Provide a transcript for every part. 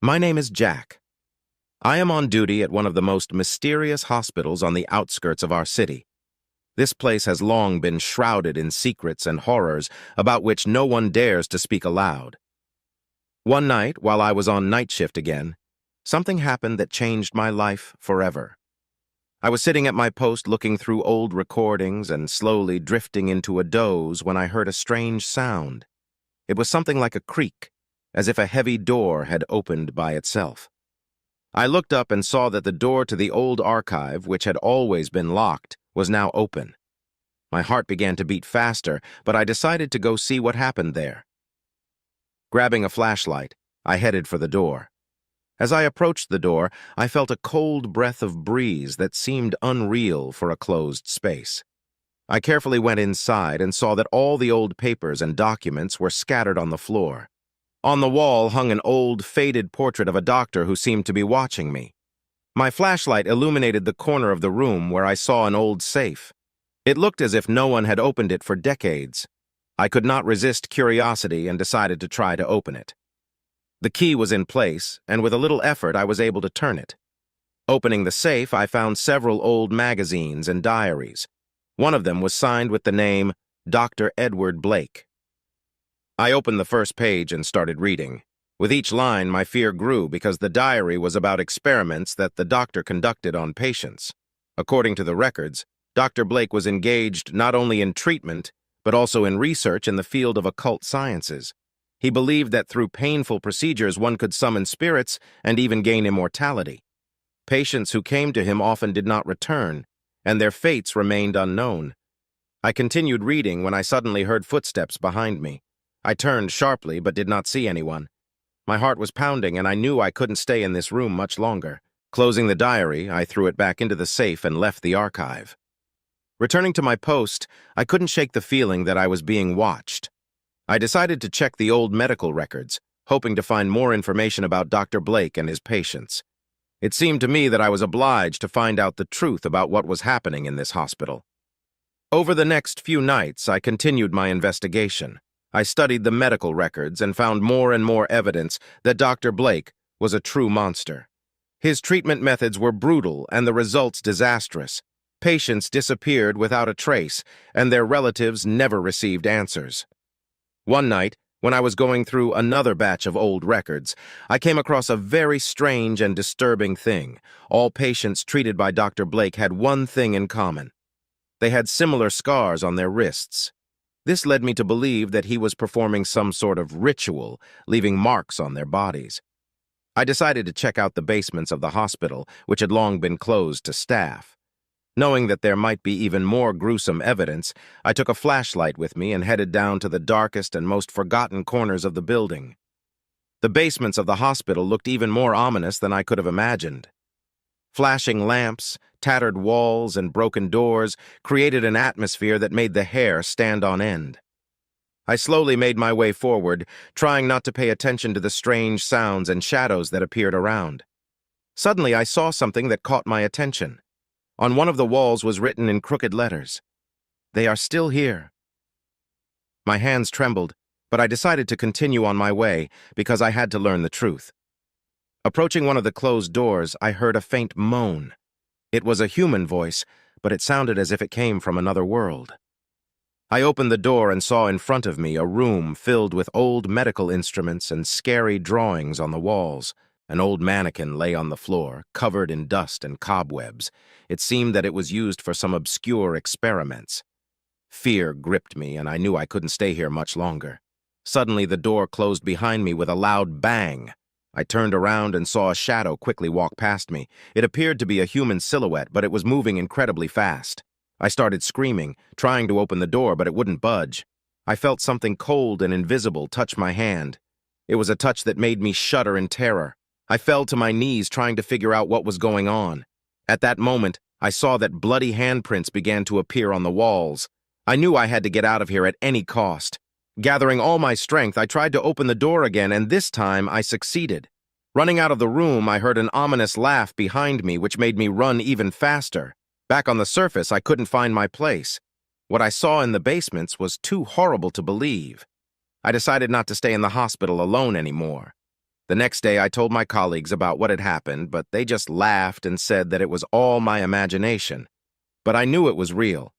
My name is Jack. I am on duty at one of the most mysterious hospitals on the outskirts of our city. This place has long been shrouded in secrets and horrors about which no one dares to speak aloud. One night, while I was on night shift again, something happened that changed my life forever. I was sitting at my post looking through old recordings and slowly drifting into a doze when I heard a strange sound. It was something like a creak, as if a heavy door had opened by itself. I looked up and saw that the door to the old archive, which had always been locked, was now open. My heart began to beat faster, but I decided to go see what happened there. Grabbing a flashlight, I headed for the door. As I approached the door, I felt a cold breath of breeze that seemed unreal for a closed space. I carefully went inside and saw that all the old papers and documents were scattered on the floor. On the wall hung an old, faded portrait of a doctor who seemed to be watching me. My flashlight illuminated the corner of the room where I saw an old safe. It looked as if no one had opened it for decades. I could not resist curiosity and decided to try to open it. The key was in place, and with a little effort I was able to turn it. Opening the safe, I found several old magazines and diaries. One of them was signed with the name Dr. Edward Blake. I opened the first page and started reading. With each line, my fear grew because the diary was about experiments that the doctor conducted on patients. According to the records, Dr. Blake was engaged not only in treatment, but also in research in the field of occult sciences. He believed that through painful procedures one could summon spirits and even gain immortality. Patients who came to him often did not return, and their fates remained unknown. I continued reading when I suddenly heard footsteps behind me. I turned sharply but did not see anyone. My heart was pounding and I knew I couldn't stay in this room much longer. Closing the diary, I threw it back into the safe and left the archive. Returning to my post, I couldn't shake the feeling that I was being watched. I decided to check the old medical records, hoping to find more information about Dr. Blake and his patients. It seemed to me that I was obliged to find out the truth about what was happening in this hospital. Over the next few nights, I continued my investigation. I studied the medical records and found more and more evidence that Dr. Blake was a true monster. His treatment methods were brutal and the results disastrous. Patients disappeared without a trace, and their relatives never received answers. One night, when I was going through another batch of old records, I came across a very strange and disturbing thing. All patients treated by Dr. Blake had one thing in common. They had similar scars on their wrists. This led me to believe that he was performing some sort of ritual, leaving marks on their bodies. I decided to check out the basements of the hospital, which had long been closed to staff. Knowing that there might be even more gruesome evidence, I took a flashlight with me and headed down to the darkest and most forgotten corners of the building. The basements of the hospital looked even more ominous than I could have imagined. Flashing lamps, tattered walls, and broken doors created an atmosphere that made the hair stand on end. I slowly made my way forward, trying not to pay attention to the strange sounds and shadows that appeared around. Suddenly, I saw something that caught my attention. On one of the walls was written in crooked letters, "They are still here." My hands trembled, but I decided to continue on my way because I had to learn the truth. Approaching one of the closed doors, I heard a faint moan. It was a human voice, but it sounded as if it came from another world. I opened the door and saw in front of me a room filled with old medical instruments and scary drawings on the walls. An old mannequin lay on the floor, covered in dust and cobwebs. It seemed that it was used for some obscure experiments. Fear gripped me, and I knew I couldn't stay here much longer. Suddenly, the door closed behind me with a loud bang. I turned around and saw a shadow quickly walk past me. It appeared to be a human silhouette, but it was moving incredibly fast. I started screaming, trying to open the door, but it wouldn't budge. I felt something cold and invisible touch my hand. It was a touch that made me shudder in terror. I fell to my knees trying to figure out what was going on. At that moment, I saw that bloody handprints began to appear on the walls. I knew I had to get out of here at any cost. Gathering all my strength, I tried to open the door again, and this time I succeeded. Running out of the room, I heard an ominous laugh behind me, which made me run even faster. Back on the surface, I couldn't find my place. What I saw in the basements was too horrible to believe. I decided not to stay in the hospital alone anymore. The next day, I told my colleagues about what had happened, but they just laughed and said that it was all my imagination. But I knew it was real.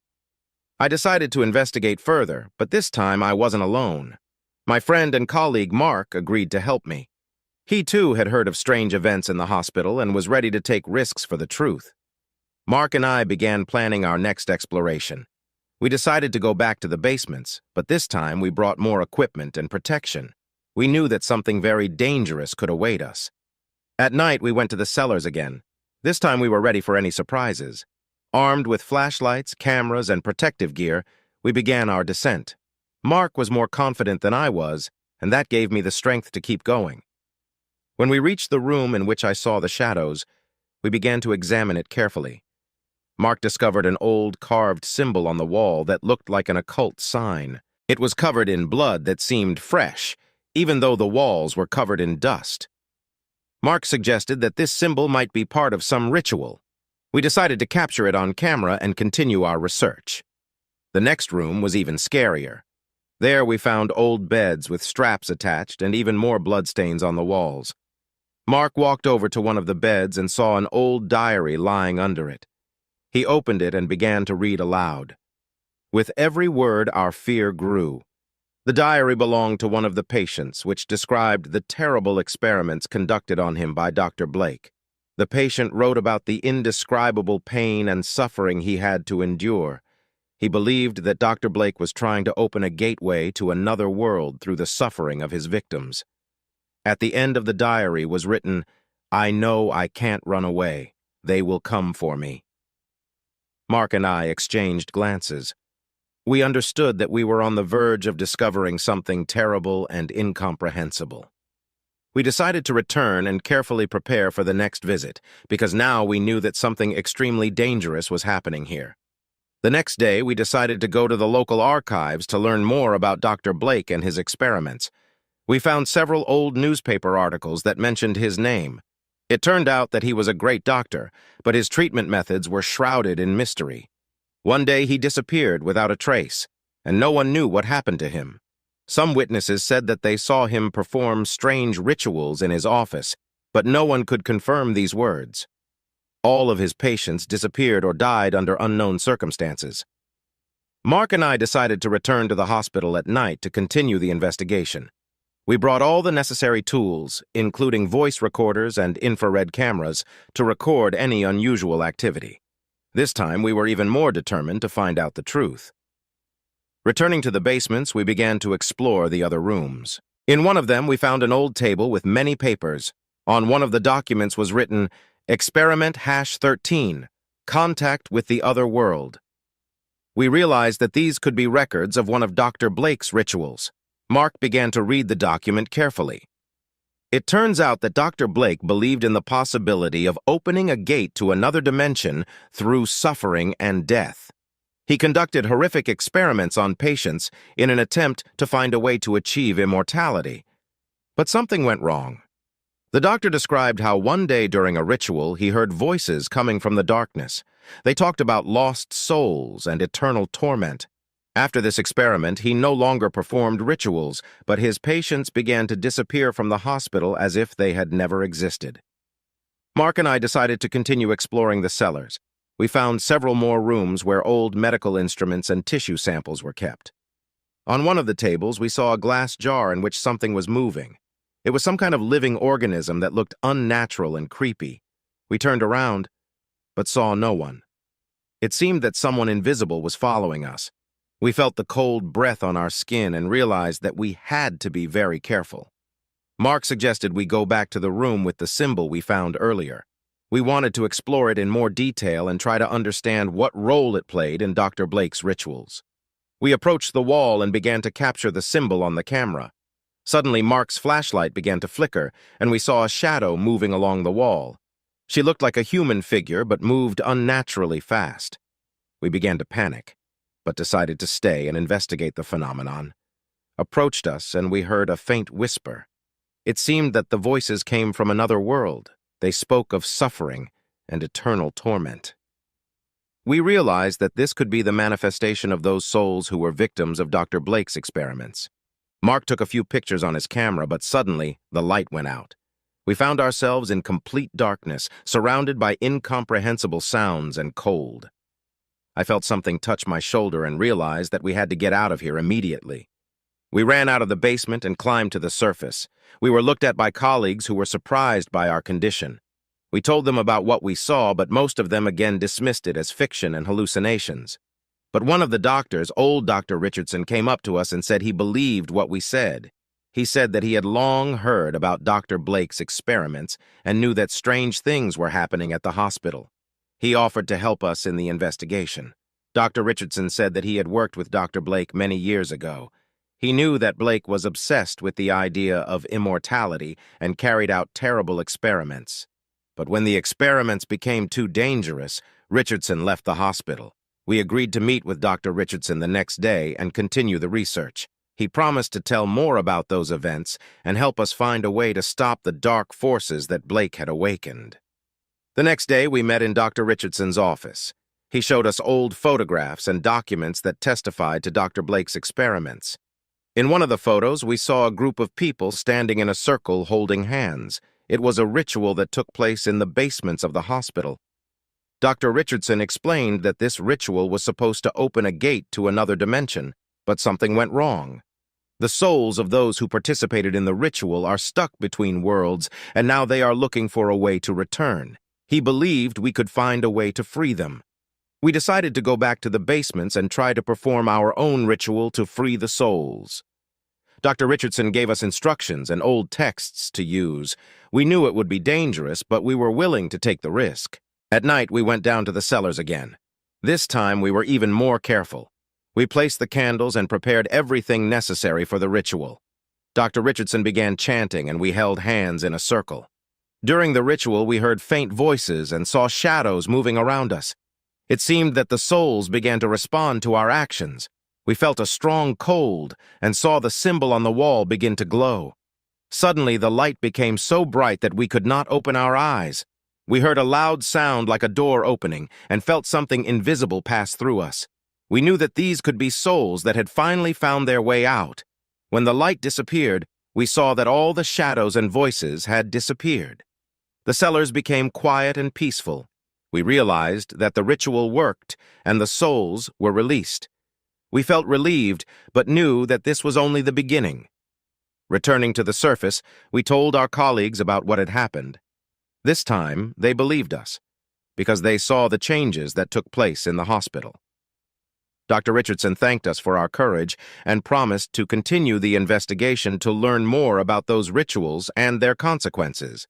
I decided to investigate further, but this time I wasn't alone. My friend and colleague Mark agreed to help me. He too had heard of strange events in the hospital and was ready to take risks for the truth. Mark and I began planning our next exploration. We decided to go back to the basements, but this time we brought more equipment and protection. We knew that something very dangerous could await us. At night, we went to the cellars again. This time we were ready for any surprises. Armed with flashlights, cameras, and protective gear, we began our descent. Mark was more confident than I was, and that gave me the strength to keep going. When we reached the room in which I saw the shadows, we began to examine it carefully. Mark discovered an old carved symbol on the wall that looked like an occult sign. It was covered in blood that seemed fresh, even though the walls were covered in dust. Mark suggested that this symbol might be part of some ritual. We decided to capture it on camera and continue our research. The next room was even scarier. There we found old beds with straps attached and even more bloodstains on the walls. Mark walked over to one of the beds and saw an old diary lying under it. He opened it and began to read aloud. With every word, our fear grew. The diary belonged to one of the patients, which described the terrible experiments conducted on him by Dr. Blake. The patient wrote about the indescribable pain and suffering he had to endure. He believed that Dr. Blake was trying to open a gateway to another world through the suffering of his victims. At the end of the diary was written, "I know I can't run away. They will come for me." Mark and I exchanged glances. We understood that we were on the verge of discovering something terrible and incomprehensible. We decided to return and carefully prepare for the next visit, because now we knew that something extremely dangerous was happening here. The next day, we decided to go to the local archives to learn more about Dr. Blake and his experiments. We found several old newspaper articles that mentioned his name. It turned out that he was a great doctor, but his treatment methods were shrouded in mystery. One day he disappeared without a trace, and no one knew what happened to him. Some witnesses said that they saw him perform strange rituals in his office, but no one could confirm these words. All of his patients disappeared or died under unknown circumstances. Mark and I decided to return to the hospital at night to continue the investigation. We brought all the necessary tools, including voice recorders and infrared cameras, to record any unusual activity. This time, we were even more determined to find out the truth. Returning to the basements, we began to explore the other rooms. In one of them, we found an old table with many papers. On one of the documents was written, Experiment #13, Contact with the Other World. We realized that these could be records of one of Dr. Blake's rituals. Mark began to read the document carefully. It turns out that Dr. Blake believed in the possibility of opening a gate to another dimension through suffering and death. He conducted horrific experiments on patients in an attempt to find a way to achieve immortality. But something went wrong. The doctor described how one day during a ritual he heard voices coming from the darkness. They talked about lost souls and eternal torment. After this experiment, he no longer performed rituals, but his patients began to disappear from the hospital as if they had never existed. Mark and I decided to continue exploring the cellars. We found several more rooms where old medical instruments and tissue samples were kept. On one of the tables, we saw a glass jar in which something was moving. It was some kind of living organism that looked unnatural and creepy. We turned around, but saw no one. It seemed that someone invisible was following us. We felt the cold breath on our skin and realized that we had to be very careful. Mark suggested we go back to the room with the symbol we found earlier. We wanted to explore it in more detail and try to understand what role it played in Dr. Blake's rituals. We approached the wall and began to capture the symbol on the camera. Suddenly, Mark's flashlight began to flicker, and we saw a shadow moving along the wall. She looked like a human figure, but moved unnaturally fast. We began to panic, but decided to stay and investigate the phenomenon. Approached us, and we heard a faint whisper. It seemed that the voices came from another world. They spoke of suffering and eternal torment. We realized that this could be the manifestation of those souls who were victims of Dr. Blake's experiments. Mark took a few pictures on his camera, but suddenly the light went out. We found ourselves in complete darkness, surrounded by incomprehensible sounds and cold. I felt something touch my shoulder and realized that we had to get out of here immediately. We ran out of the basement and climbed to the surface. We were looked at by colleagues who were surprised by our condition. We told them about what we saw, but most of them again dismissed it as fiction and hallucinations. But one of the doctors, old Dr. Richardson, came up to us and said he believed what we said. He said that he had long heard about Dr. Blake's experiments and knew that strange things were happening at the hospital. He offered to help us in the investigation. Dr. Richardson said that he had worked with Dr. Blake many years ago. He knew that Blake was obsessed with the idea of immortality and carried out terrible experiments. But when the experiments became too dangerous, Richardson left the hospital. We agreed to meet with Dr. Richardson the next day and continue the research. He promised to tell more about those events and help us find a way to stop the dark forces that Blake had awakened. The next day, we met in Dr. Richardson's office. He showed us old photographs and documents that testified to Dr. Blake's experiments. In one of the photos, we saw a group of people standing in a circle holding hands. It was a ritual that took place in the basements of the hospital. Dr. Richardson explained that this ritual was supposed to open a gate to another dimension, but something went wrong. The souls of those who participated in the ritual are stuck between worlds, and now they are looking for a way to return. He believed we could find a way to free them. We decided to go back to the basements and try to perform our own ritual to free the souls. Dr. Richardson gave us instructions and old texts to use. We knew it would be dangerous, but we were willing to take the risk. At night, we went down to the cellars again. This time, we were even more careful. We placed the candles and prepared everything necessary for the ritual. Dr. Richardson began chanting, and we held hands in a circle. During the ritual, we heard faint voices and saw shadows moving around us. It seemed that the souls began to respond to our actions. We felt a strong cold and saw the symbol on the wall begin to glow. Suddenly, the light became so bright that we could not open our eyes. We heard a loud sound like a door opening and felt something invisible pass through us. We knew that these could be souls that had finally found their way out. When the light disappeared, we saw that all the shadows and voices had disappeared. The cellars became quiet and peaceful. We realized that the ritual worked and the souls were released. We felt relieved, but knew that this was only the beginning. Returning to the surface, we told our colleagues about what had happened. This time, they believed us, because they saw the changes that took place in the hospital. Dr. Richardson thanked us for our courage and promised to continue the investigation to learn more about those rituals and their consequences.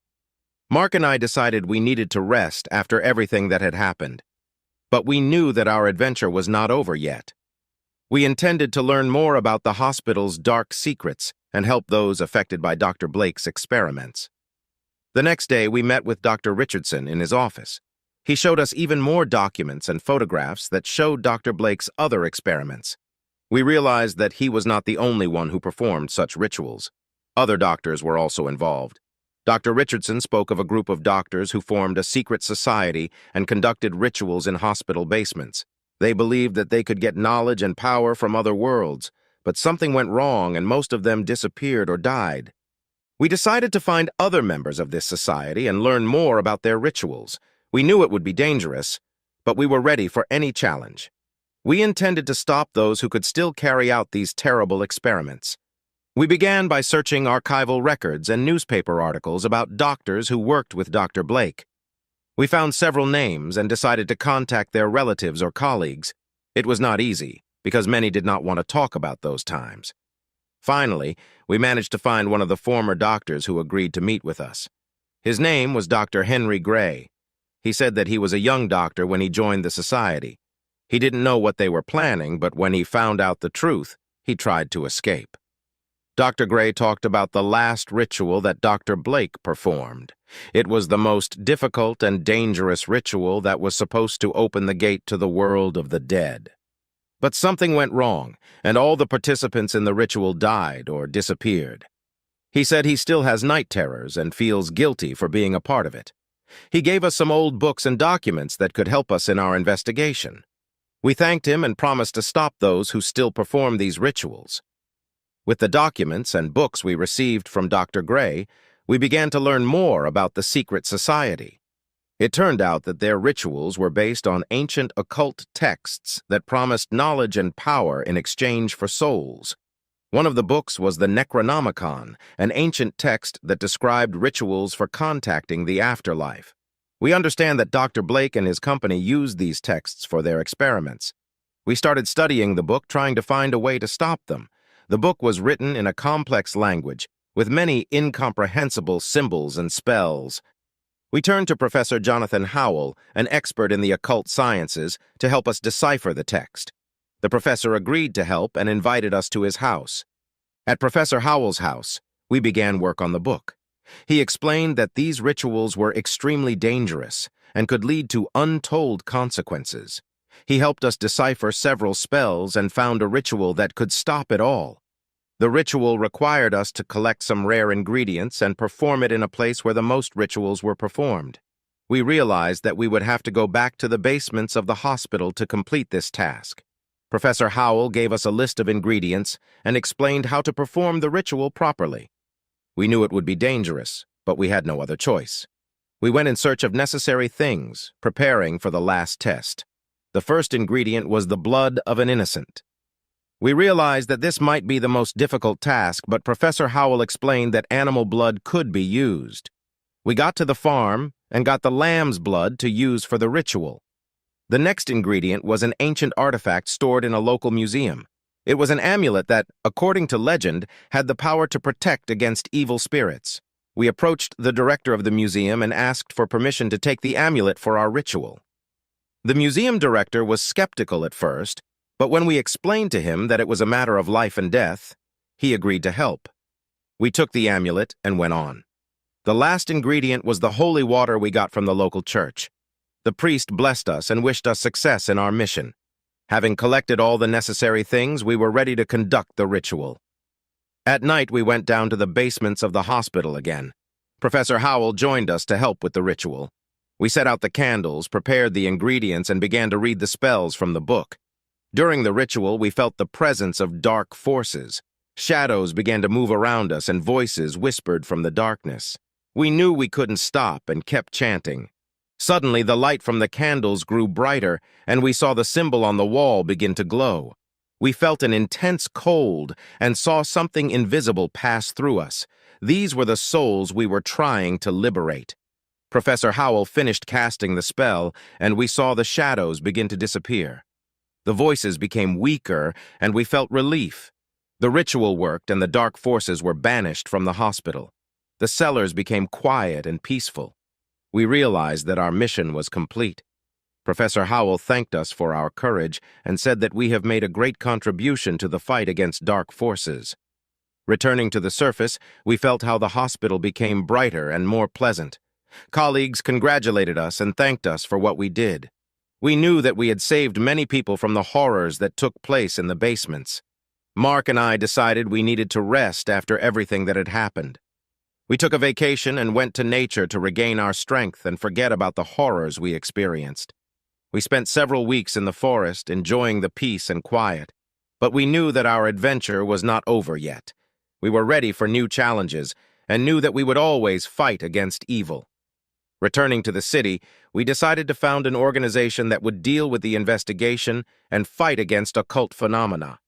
Mark and I decided we needed to rest after everything that had happened, but we knew that our adventure was not over yet. We intended to learn more about the hospital's dark secrets and help those affected by Dr. Blake's experiments. The next day, we met with Dr. Richardson in his office. He showed us even more documents and photographs that showed Dr. Blake's other experiments. We realized that he was not the only one who performed such rituals. Other doctors were also involved. Dr. Richardson spoke of a group of doctors who formed a secret society and conducted rituals in hospital basements. They believed that they could get knowledge and power from other worlds, but something went wrong and most of them disappeared or died. We decided to find other members of this society and learn more about their rituals. We knew it would be dangerous, but we were ready for any challenge. We intended to stop those who could still carry out these terrible experiments. We began by searching archival records and newspaper articles about doctors who worked with Dr. Blake. We found several names and decided to contact their relatives or colleagues. It was not easy, because many did not want to talk about those times. Finally, we managed to find one of the former doctors who agreed to meet with us. His name was Dr. Henry Gray. He said that he was a young doctor when he joined the society. He didn't know what they were planning, but when he found out the truth, he tried to escape. Dr. Gray talked about the last ritual that Dr. Blake performed. It was the most difficult and dangerous ritual that was supposed to open the gate to the world of the dead. But something went wrong, and all the participants in the ritual died or disappeared. He said he still has night terrors and feels guilty for being a part of it. He gave us some old books and documents that could help us in our investigation. We thanked him and promised to stop those who still perform these rituals. With the documents and books we received from Dr. Gray, we began to learn more about the secret society. It turned out that their rituals were based on ancient occult texts that promised knowledge and power in exchange for souls. One of the books was the Necronomicon, an ancient text that described rituals for contacting the afterlife. We understand that Dr. Blake and his company used these texts for their experiments. We started studying the book, trying to find a way to stop them. The book was written in a complex language, with many incomprehensible symbols and spells. We turned to Professor Jonathan Howell, an expert in the occult sciences, to help us decipher the text. The professor agreed to help and invited us to his house. At Professor Howell's house, we began work on the book. He explained that these rituals were extremely dangerous and could lead to untold consequences. He helped us decipher several spells and found a ritual that could stop it all. The ritual required us to collect some rare ingredients and perform it in a place where the most rituals were performed. We realized that we would have to go back to the basements of the hospital to complete this task. Professor Howell gave us a list of ingredients and explained how to perform the ritual properly. We knew it would be dangerous, but we had no other choice. We went in search of necessary things, preparing for the last test. The first ingredient was the blood of an innocent. We realized that this might be the most difficult task, but Professor Howell explained that animal blood could be used. We got to the farm and got the lamb's blood to use for the ritual. The next ingredient was an ancient artifact stored in a local museum. It was an amulet that, according to legend, had the power to protect against evil spirits. We approached the director of the museum and asked for permission to take the amulet for our ritual. The museum director was skeptical at first, but when we explained to him that it was a matter of life and death, he agreed to help. We took the amulet and went on. The last ingredient was the holy water we got from the local church. The priest blessed us and wished us success in our mission. Having collected all the necessary things, we were ready to conduct the ritual. At night, we went down to the basements of the hospital again. Professor Howell joined us to help with the ritual. We set out the candles, prepared the ingredients, and began to read the spells from the book. During the ritual, we felt the presence of dark forces. Shadows began to move around us and voices whispered from the darkness. We knew we couldn't stop and kept chanting. Suddenly, the light from the candles grew brighter, and we saw the symbol on the wall begin to glow. We felt an intense cold and saw something invisible pass through us. These were the souls we were trying to liberate. Professor Howell finished casting the spell, and we saw the shadows begin to disappear. The voices became weaker, and we felt relief. The ritual worked, and the dark forces were banished from the hospital. The cellars became quiet and peaceful. We realized that our mission was complete. Professor Howell thanked us for our courage and said that we have made a great contribution to the fight against dark forces. Returning to the surface, we felt how the hospital became brighter and more pleasant. Colleagues congratulated us and thanked us for what we did. We knew that we had saved many people from the horrors that took place in the basements. Mark and I decided we needed to rest after everything that had happened. We took a vacation and went to nature to regain our strength and forget about the horrors we experienced. We spent several weeks in the forest, enjoying the peace and quiet. But we knew that our adventure was not over yet. We were ready for new challenges and knew that we would always fight against evil. Returning to the city, we decided to found an organization that would deal with the investigation and fight against occult phenomena.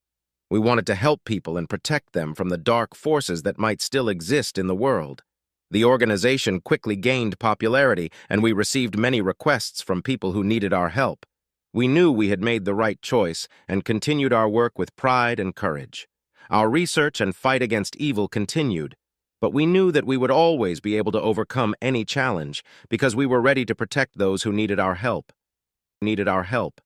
We wanted to help people and protect them from the dark forces that might still exist in the world. The organization quickly gained popularity, and we received many requests from people who needed our help. We knew we had made the right choice and continued our work with pride and courage. Our research and fight against evil continued, but we knew that we would always be able to overcome any challenge because we were ready to protect those who needed our help. Needed our help.